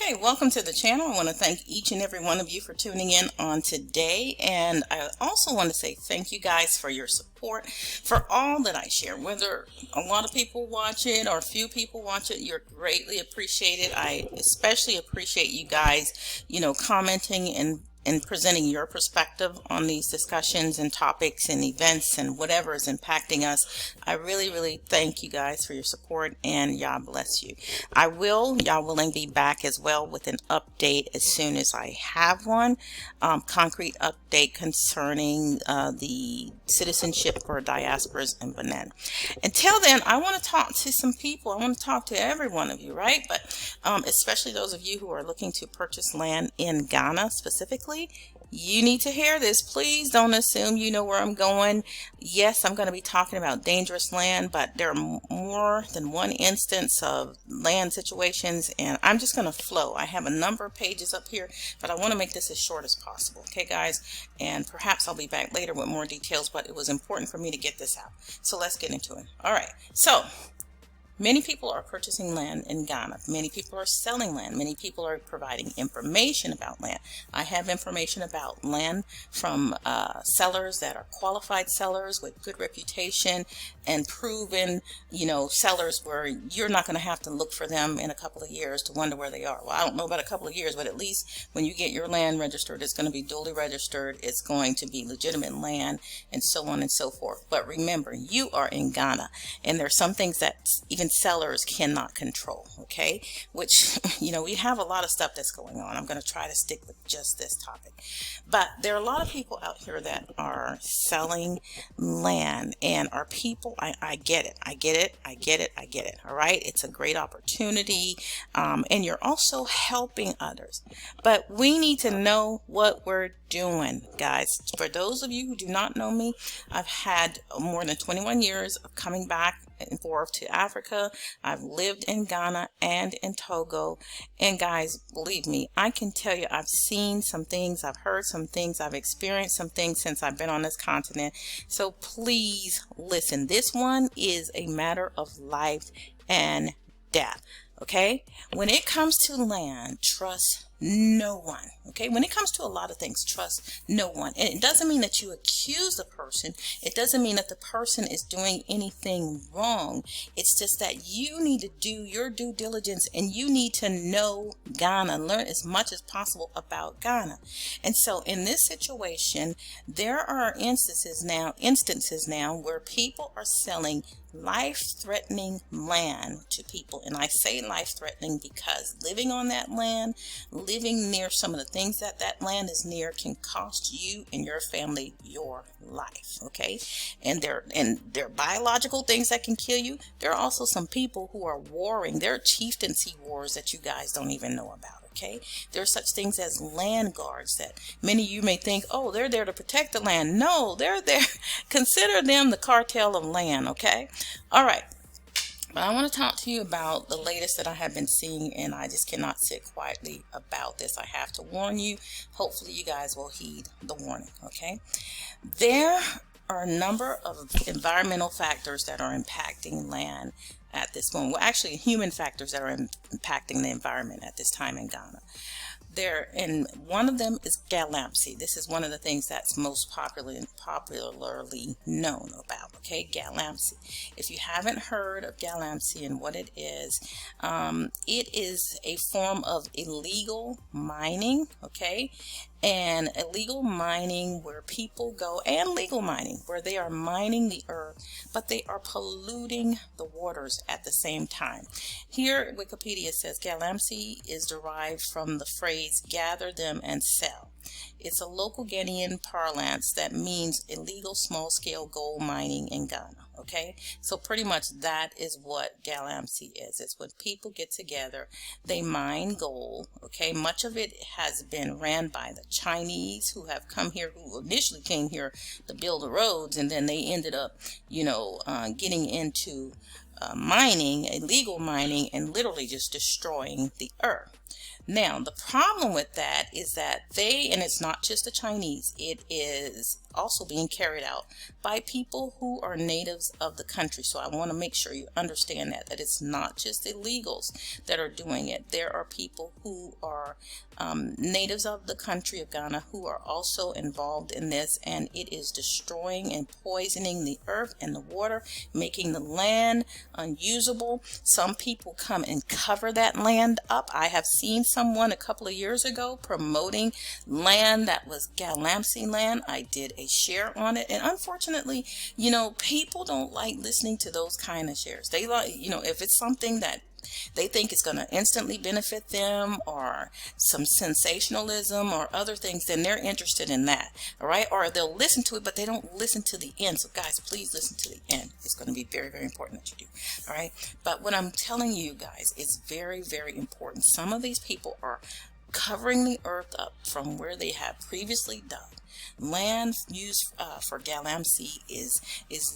Okay, welcome to the channel. I want to thank each and every one of you for tuning in on today, and I also want to say thank you guys for your support for all that I share. Whether a lot of people watch it or a few people watch it, you're greatly appreciated. I especially appreciate you guys, commenting and presenting your perspective on these discussions and topics and events and whatever is impacting us. I really thank you guys for your support, and y'all bless you. I will, y'all willing, be back as well with an update as soon as I have one. Concrete update concerning the citizenship for diasporas in Benin. Until then, I want to talk to some people. I want to talk to every one of you, right? But especially those of you who are looking to purchase land in Ghana specifically. You need to hear this. Please don't assume you know where I'm going. Yes, I'm going to be talking about dangerous land, but there are more than one instance of land situations, and I'm just going to flow. I have a number of pages up here, but I want to make this as short as possible. Okay, guys? And perhaps I'll be back later with more details, but it was important for me to get this out. So let's get into it. All right. So many people are purchasing land in Ghana. Many people are selling land. Many people are providing information about land. I have information about land from sellers that are qualified sellers with good reputation and proven, sellers where you're not going to have to look for them in a couple of years to wonder where they are. Well, I don't know about a couple of years, but at least when you get your land registered, it's going to be duly registered. It's going to be legitimate land, and so on and so forth. But remember, you are in Ghana, and there are some things that even sellers cannot control, okay? Which, we have a lot of stuff that's going on. I'm going to try to stick with just this topic. But there are a lot of people out here that are selling land, and are people, I get it. I get it. All right. It's a great opportunity. And you're also helping others. But we need to know what we're doing, guys. For those of you who do not know me, I've had more than 21 years of coming back and forth to Africa. I've lived in Ghana and in Togo. And guys, believe me, I can tell you I've seen some things, I've heard some things, I've experienced some things since I've been on this continent. So please listen. This one is a matter of life and death. Okay? When it comes to land, trust no one. Okay? When it comes to a lot of things, trust no one. And it doesn't mean that you accuse the person. It doesn't mean that the person is doing anything wrong. It's just that you need to do your due diligence, and you need to know Ghana, learn as much as possible about Ghana. And so in this situation, there are instances now where people are selling life-threatening land to people. And I say life-threatening because living on that land, living near some of the things that land is near, can cost you and your family your life. Okay? And there are biological things that can kill you. There are also some people who are warring. There are chieftaincy wars that you guys don't even know about. Okay, there are such things as land guards that many of you may think, oh, they're there to protect the land. No, they're there. Consider them the cartel of land. Okay, all right. But I want to talk to you about the latest that I have been seeing, and I just cannot sit quietly about this. I have to warn you. Hopefully you guys will heed the warning. Okay, there are a number of environmental factors that are impacting land at this moment. Well, actually, human factors that are impacting the environment at this time in Ghana. And one of them is galamsey. This is one of the things that's most popularly known about. Okay, galamsey. If you haven't heard of galamsey and what it is a form of illegal mining. Okay, and illegal mining where people go, and legal mining where they are mining the earth, but they are polluting the waters at the same time. Here, Wikipedia says galamsey is derived from the phrase gather them and sell. It's a local Ghanaian parlance that means illegal small-scale gold mining in Ghana. Okay, so pretty much that is what galamsey is. It's when people get together, they mine gold. Okay, much of it has been ran by the Chinese who have come here, who initially came here to build the roads, and then they ended up, getting into mining, illegal mining, and literally just destroying the earth. Now, the problem with that is that and it's not just the Chinese, it is also being carried out by people who are natives of the country. So I want to make sure you understand that it's not just illegals that are doing it. There are people who are natives of the country of Ghana who are also involved in this, and it is destroying and poisoning the earth and the water, making the land unusable. Some people come and cover that land up. I have seen someone a couple of years ago promoting land that was Galamsey land. I did a share on it, and unfortunately, people don't like listening to those kind of shares. They like, if it's something that they think it's going to instantly benefit them, or some sensationalism or other things, then they're interested in that. All right. Or they'll listen to it, but they don't listen to the end. So guys, please listen to the end. It's going to be very, very important that you do. All right. But what I'm telling you guys is very, very important. Some of these people are covering the earth up from where they have previously dug. Land used for Galamsey is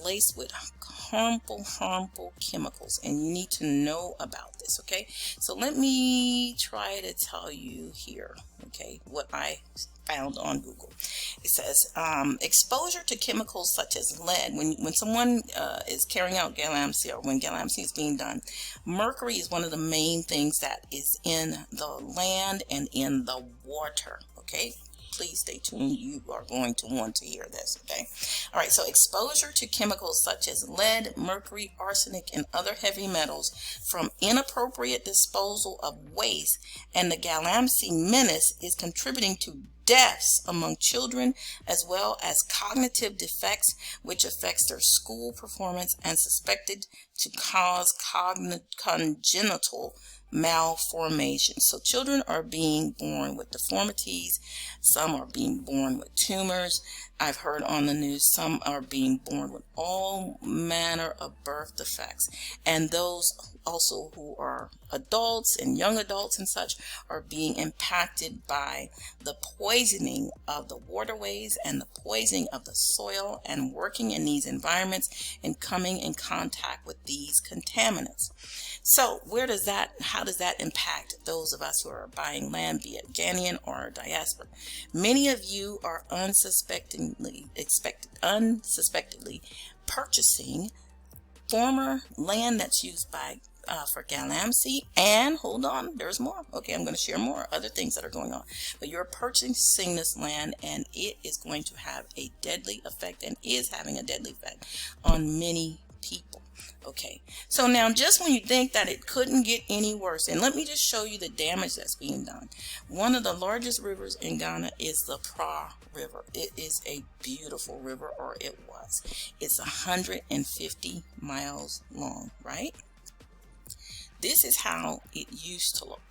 laced with harmful chemicals, and you need to know about this. Okay, so let me try to tell you here, okay, what I found on Google. It says exposure to chemicals such as lead. When someone is carrying out Galamsey, or when Galamsey is being done, mercury is one of the main things that is in the land and in the water. Okay, please stay tuned. You are going to want to hear this. Okay, all right. So exposure to chemicals such as lead, mercury, arsenic, and other heavy metals from inappropriate disposal of waste and the Galamsey menace is contributing to deaths among children, as well as cognitive defects, which affects their school performance and suspected to cause congenital malformation. So children are being born with deformities. Some are being born with tumors. I've heard on the news some are being born with all manner of birth defects, and those also who are adults and young adults and such are being impacted by the poisoning of the waterways and the poisoning of the soil, and working in these environments and coming in contact with these contaminants. So how does that impact those of us who are buying land, be it Ghanaian or diaspora? Many of you are unsuspectingly purchasing former land that's used by for Galamsey, and hold on, there's more. Okay, I'm going to share more other things that are going on, but you're purchasing this land, and it is going to have a deadly effect, and is having a deadly effect on many people. Okay, so now just when you think that it couldn't get any worse, and let me just show you the damage that's being done. One of the largest rivers in Ghana is the Pra River. It is a beautiful river, or it was. It's 150 miles long, right? This is how it used to look.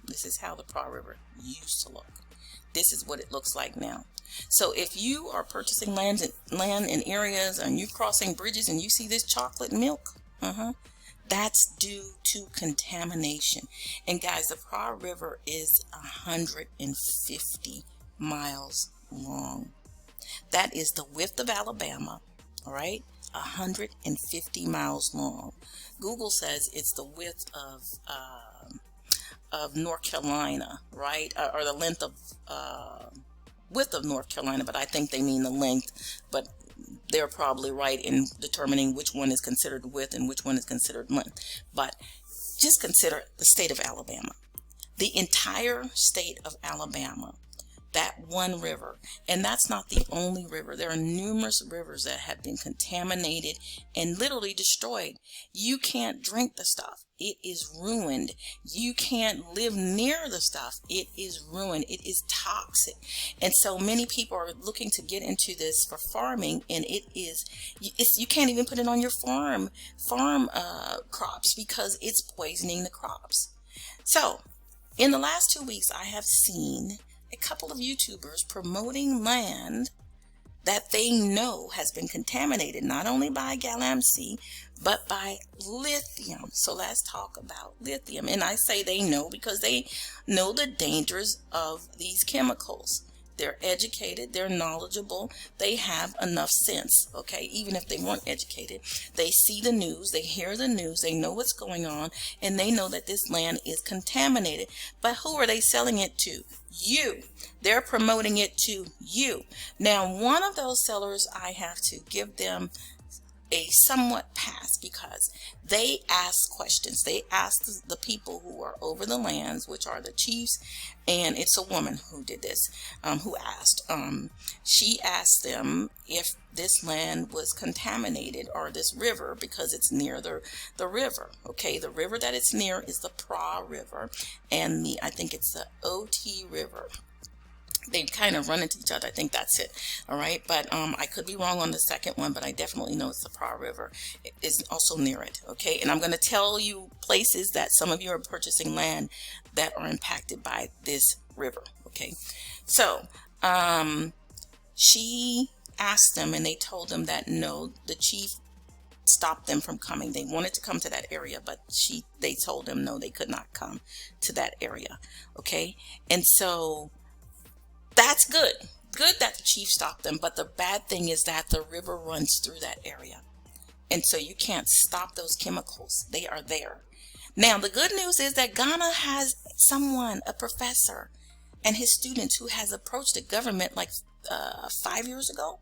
This is how the Pra River used to look. This is what it looks like now. So if you are purchasing land in areas, and you're crossing bridges and you see this chocolate milk, that's due to contamination. And guys, the Pra River is 150 miles long. That is the width of Alabama, all right? 150 miles long. Google says it's the width of North Carolina, right? Or the length of width of North Carolina, but I think they mean the length, but they're probably right in determining which one is considered width and which one is considered length. But just consider the state of Alabama, the entire state of Alabama, that one river. And that's not the only river. There are numerous rivers that have been contaminated and literally destroyed. You can't drink the stuff. It is ruined. You can't live near the stuff. It is ruined. It is toxic. And so many people are looking to get into this for farming, and you can't even put it on your farm crops, because it's poisoning the crops. So in the last 2 weeks, I have seen a couple of YouTubers promoting land that they know has been contaminated, not only by Galamsey, but by lithium. So let's talk about lithium. And I say they know because they know the dangers of these chemicals. They're educated, they're knowledgeable, they have enough sense, okay? Even if they weren't educated, they see the news, they hear the news, they know what's going on, and they know that this land is contaminated. But who are they selling it to? You. They're promoting it to you. Now, one of those sellers, I have to give them a somewhat pass because they ask questions. They ask the people who are over the lands, which are the chiefs, and it's a woman who did this, who asked. She asked them if this land was contaminated, or this river, because it's near the river. Okay, the river that it's near is the Pra River, and I think it's the Ot River. They kind of run into each other. I think that's it. All right. But I could be wrong on the second one, but I definitely know it's the Pra River. It is also near it. Okay. And I'm going to tell you places that some of you are purchasing land that are impacted by this river. Okay. So she asked them, and they told them that no, the chief stopped them from coming. They wanted to come to that area, but they told them no, they could not come to that area. Okay. And so that's good. Good that the chief stopped them, but the bad thing is that the river runs through that area. And so you can't stop those chemicals. They are there. Now, the good news is that Ghana has someone, a professor, and his students who has approached the government like 5 years ago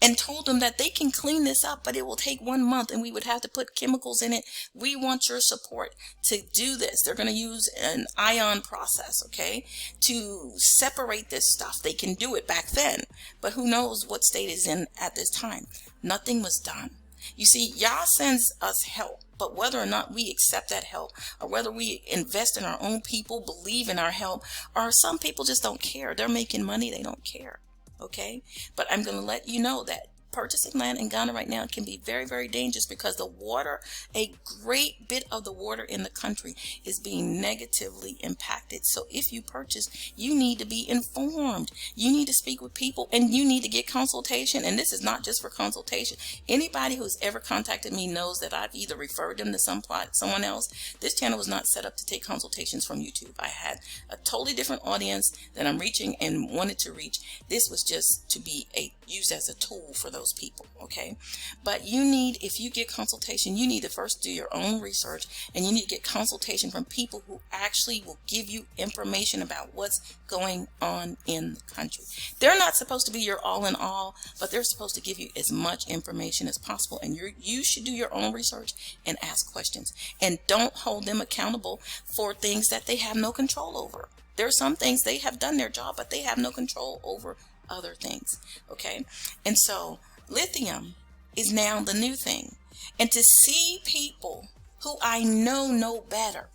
and told them that they can clean this up, but it will take 1 month and we would have to put chemicals in it. We want your support to do this. They're going to use an ion process, okay, to separate this stuff. They can do it back then, but who knows what state is in at this time. Nothing was done. You see, Yah sends us help, but whether or not we accept that help, or whether we invest in our own people, believe in our help, or some people just don't care. They're making money. They don't care. Okay, but I'm going to let you know that purchasing land in Ghana right now can be very, very dangerous because the water, a great bit of the water in the country is being negatively impacted. So if you purchase, you need to be informed. You need to speak with people, and you need to get consultation. And this is not just for consultation. Anybody who's ever contacted me knows that I've either referred them to someone else. This channel was not set up to take consultations from YouTube. I had a totally different audience that I'm reaching and wanted to reach. This was just to be used as a tool for those people. Okay, but you need, if you get consultation, you need to first do your own research, and you need to get consultation from people who actually will give you information about what's going on in the country. They're not supposed to be your all in all, but they're supposed to give you as much information as possible, and you should do your own research and ask questions, and don't hold them accountable for things that they have no control over. There are some things they have done their job, but they have no control over other things. Okay, and so lithium is now the new thing. And to see people who I know better,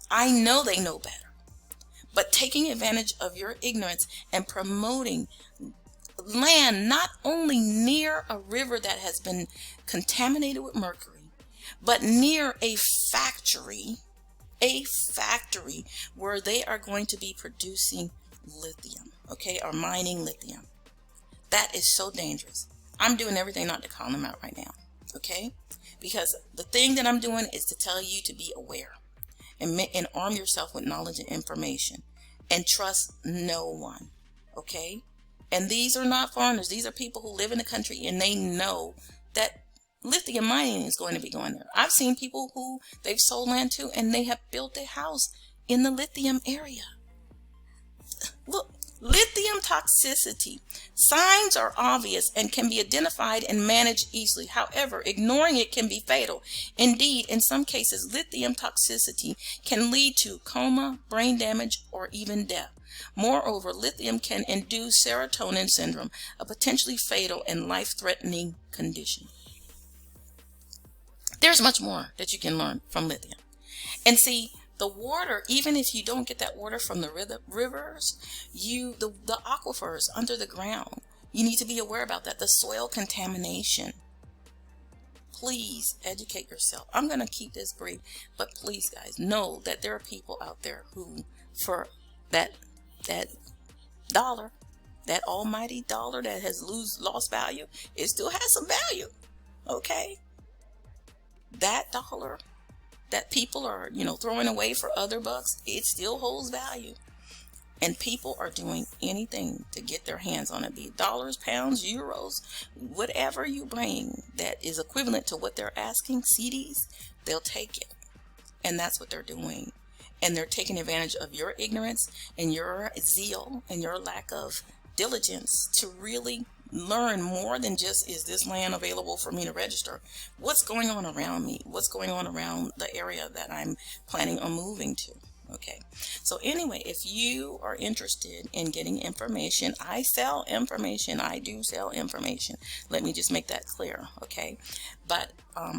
I know they know better, but taking advantage of your ignorance and promoting land not only near a river that has been contaminated with mercury, but near a factory where they are going to be producing lithium, okay, or mining lithium. That is so dangerous. I'm doing everything not to call them out right now, okay? Because the thing that I'm doing is to tell you to be aware and arm yourself with knowledge and information and trust no one, okay? And these are not foreigners. These are people who live in the country, and they know that lithium mining is going to be going there. I've seen people who they've sold land to, and they have built a house in the lithium area. Look. Lithium toxicity. Signs are obvious and can be identified and managed easily. However, ignoring it can be fatal. Indeed, in some cases, lithium toxicity can lead to coma, brain damage, or even death. Moreover, lithium can induce serotonin syndrome, a potentially fatal and life-threatening condition. There's much more that you can learn from lithium. And see, the water, even if you don't get that water from the rivers, the aquifers under the ground, you need to be aware about that. The soil contamination. Please educate yourself. I'm going to keep this brief, but please, guys, know that there are people out there who, for that dollar, that almighty dollar that has lost value, it still has some value. Okay? That dollar that people are, throwing away for other bucks, it still holds value. And people are doing anything to get their hands on it, be it dollars, pounds, euros, whatever you bring that is equivalent to what they're asking, CDs, they'll take it. And that's what they're doing. And they're taking advantage of your ignorance and your zeal and your lack of diligence to really learn more than just, is this land available for me to register? What's going on around me? What's going on around the area that I'm planning on moving to? Okay, so anyway, if you are interested in getting information, I sell information. I do sell information. Let me just make that clear, okay? But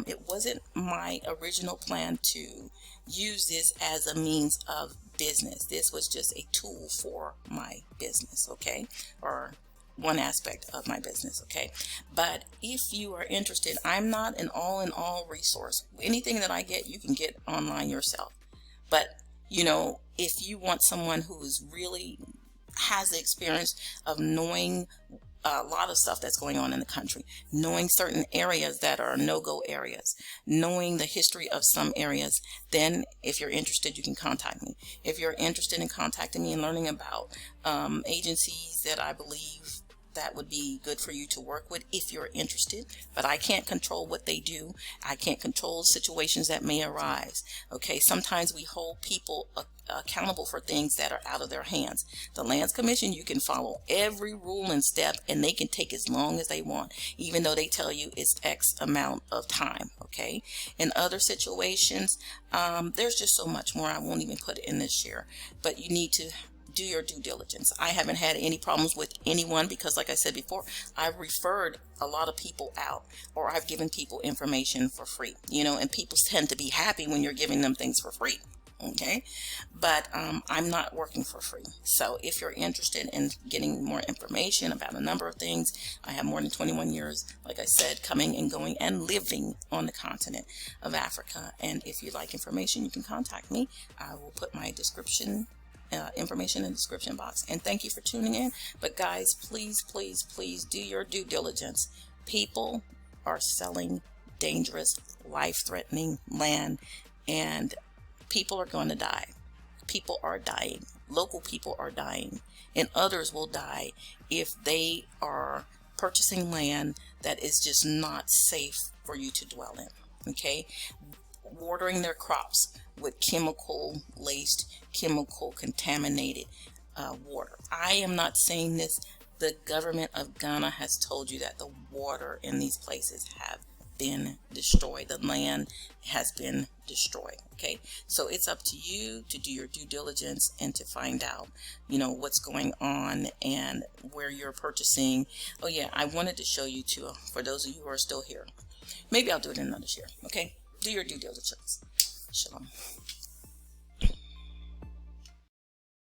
it wasn't my original plan to use this as a means of business. This was just a tool for my business, okay? Or one aspect of my business, okay? But if you are interested, I'm not an all-in-all resource. Anything that I get, you can get online yourself. But you know, if you want someone who is really has the experience of knowing a lot of stuff that's going on in the country, knowing certain areas that are no-go areas, knowing the history of some areas, then if you're interested, you can contact me. If you're interested in contacting me and learning about agencies that I believe that would be good for you to work with, if you're interested, but I can't control what they do. I can't control situations that may arise. Okay, sometimes we hold people accountable for things that are out of their hands. The Lands Commission, you can follow every rule and step, and they can take as long as they want, even though they tell you it's X amount of time. Okay, in other situations, there's just so much more. I won't even put it in this share, but you need to do your due diligence. I haven't had any problems with anyone because, like I said before, I've referred a lot of people out, or I've given people information for free, you know, and people tend to be happy when you're giving them things for free. Okay, but I'm not working for free. So if you're interested in getting more information about a number of things, I have more than 21 years, like I said, coming and going and living on the continent of Africa. And if you'd like information, you can contact me. I will put my information in the description box. And thank you for tuning in. But guys, please, please, please do your due diligence. People are selling dangerous, life-threatening land, and people are going to die. People are dying. Local people are dying, and others will die if they are purchasing land that is just not safe for you to dwell in. Okay, watering their crops with chemical laced, chemical contaminated water. I am not saying this. The government of Ghana has told you that the water in these places have been destroyed. The land has been destroyed. Okay, so it's up to you to do your due diligence and to find out, you know, what's going on and where you're purchasing. Oh yeah, I wanted to show you too, for those of you who are still here. Maybe I'll do it in another share. Okay, do your due diligence. Shalom.